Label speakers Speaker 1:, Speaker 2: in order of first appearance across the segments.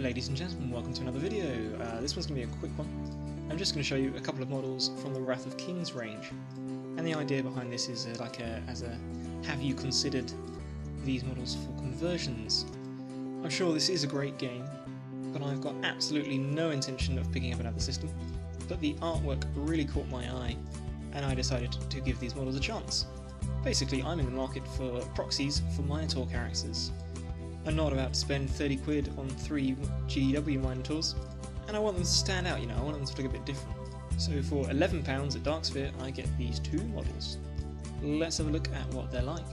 Speaker 1: Ladies and gentlemen, welcome to another video. This one's going to be a quick one. I'm just going to show you a couple of models from the Wrath of Kings range. And the idea behind this is have you considered these models for conversions? I'm sure this is a great game, but I've got absolutely no intention of picking up another system. But the artwork really caught my eye, and I decided to give these models a chance. Basically, I'm in the market for proxies for Minotaur characters. I'm not about to spend 30 quid on 3 GW Minotaurs, and I want them to stand out, I want them to look a bit different. So for £11 at Darksphere, I get these two models. Let's have a look at what they're like.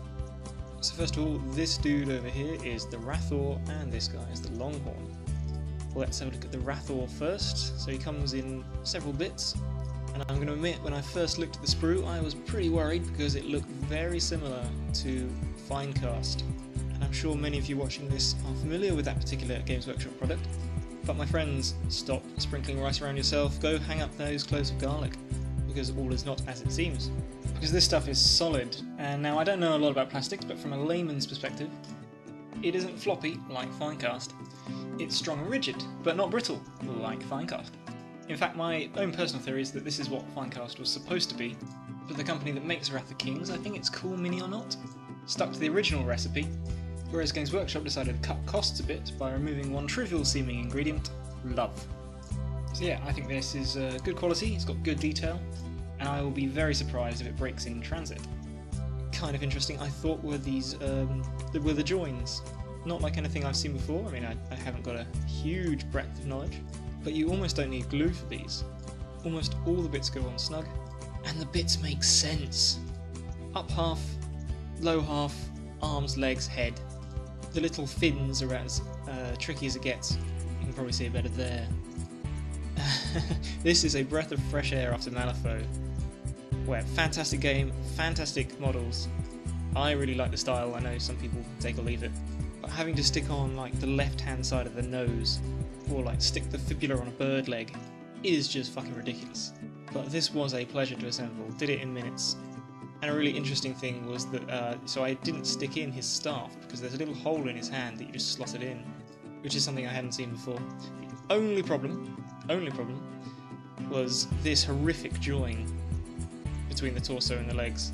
Speaker 1: So first of all, this dude over here is the Rathor, and this guy is the Longhorn. Let's have a look at the Rathor first. So he comes in several bits, and I'm going to admit, when I first looked at the sprue, I was pretty worried because it looked very similar to Finecast. And I'm sure many of you watching this are familiar with that particular Games Workshop product. But my friends, stop sprinkling rice around yourself, go hang up those cloves of garlic, because all is not as it seems. Because this stuff is solid, and now I don't know a lot about plastics, but from a layman's perspective, it isn't floppy like Finecast. It's strong and rigid, but not brittle like Finecast. In fact, my own personal theory is that this is what Finecast was supposed to be, but the company that makes Wrath of Kings, I think it's Cool Mini or Not, stuck to the original recipe, whereas Games Workshop decided to cut costs a bit by removing one trivial seeming ingredient, love. So yeah, I think this is good quality, it's got good detail, and I will be very surprised if it breaks in transit. Kind of interesting, I thought were these were the joins. Not like anything I've seen before. I mean, I haven't got a huge breadth of knowledge, but you almost don't need glue for these. Almost all the bits go on snug, and the bits make sense. Up half, low half, arms, legs, head. The little fins are as tricky as it gets. You can probably see it better there. This is a breath of fresh air after Malifaux. Where fantastic game, fantastic models. I really like the style. I know some people take or leave it, but having to stick on like the left-hand side of the nose, or like stick the fibula on a bird leg, is just fucking ridiculous. But this was a pleasure to assemble. Did it in minutes. And a really interesting thing was that, so I didn't stick in his staff, because there's a little hole in his hand that you just slot it in, which is something I hadn't seen before. The only problem was this horrific join between the torso and the legs.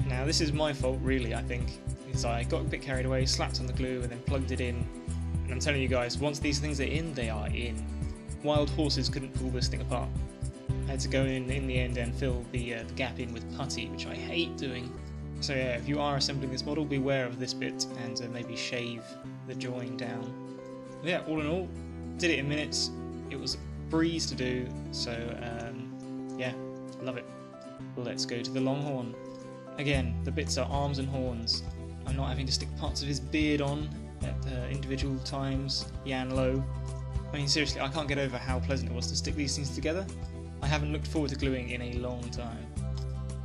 Speaker 1: Now this is my fault really, I think, because I got a bit carried away, slapped on the glue and then plugged it in, and I'm telling you guys, once these things are in, they are in. Wild horses couldn't pull this thing apart. I had to go in the end and fill the gap in with putty, which I hate doing. So yeah, if you are assembling this model, beware of this bit and maybe shave the join down. But yeah, all in all, did it in minutes. It was a breeze to do, so yeah, love it. Let's go to the Longhorn. Again, the bits are arms and horns. I'm not having to stick parts of his beard on at individual times, yan low. I mean seriously, I can't get over how pleasant it was to stick these things together. I haven't looked forward to gluing in a long time.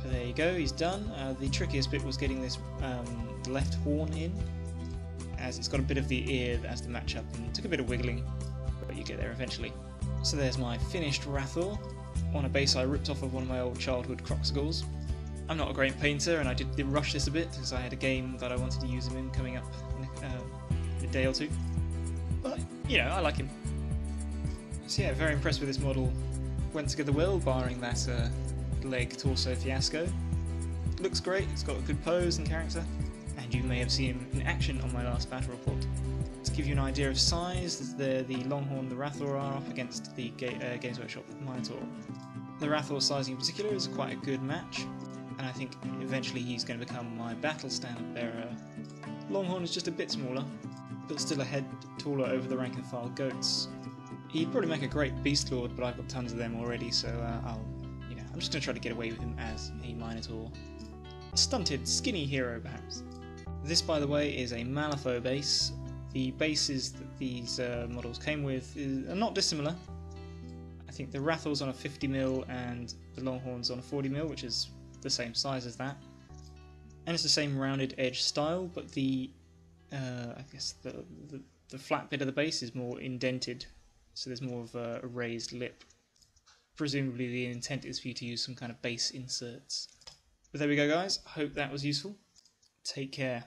Speaker 1: But there you go, he's done. The trickiest bit was getting this left horn in, as it's got a bit of the ear that has to match up, and it took a bit of wiggling, but you get there eventually. So there's my finished Rathor, on a base I ripped off of one of my old childhood Croxagles. I'm not a great painter, and I did rush this a bit, because I had a game that I wanted to use him in coming up in a day or two. But, I like him. So yeah, very impressed with this model. Went together well, barring that leg torso fiasco. Looks great, it's got a good pose and character, and you may have seen him in action on my last battle report. To give you an idea of size, the Longhorn and the Rathor are up against the Games Workshop Minotaur. The Rathor sizing in particular is quite a good match, and I think eventually he's going to become my battle standard bearer. Longhorn is just a bit smaller, but still a head taller over the rank and file goats. He'd probably make a great Beast Lord, but I've got tons of them already, so I'm just going to try to get away with him as a Minotaur. A stunted, skinny hero, perhaps. This, by the way, is a Malifaux base. The bases that these models came with are not dissimilar. I think the Rathor's on a 50mm and the Longhorn's on a 40mm, which is the same size as that. And it's the same rounded edge style, but the I guess the flat bit of the base is more indented. So there's more of a raised lip. Presumably the intent is for you to use some kind of base inserts. But there we go guys, hope that was useful. Take care.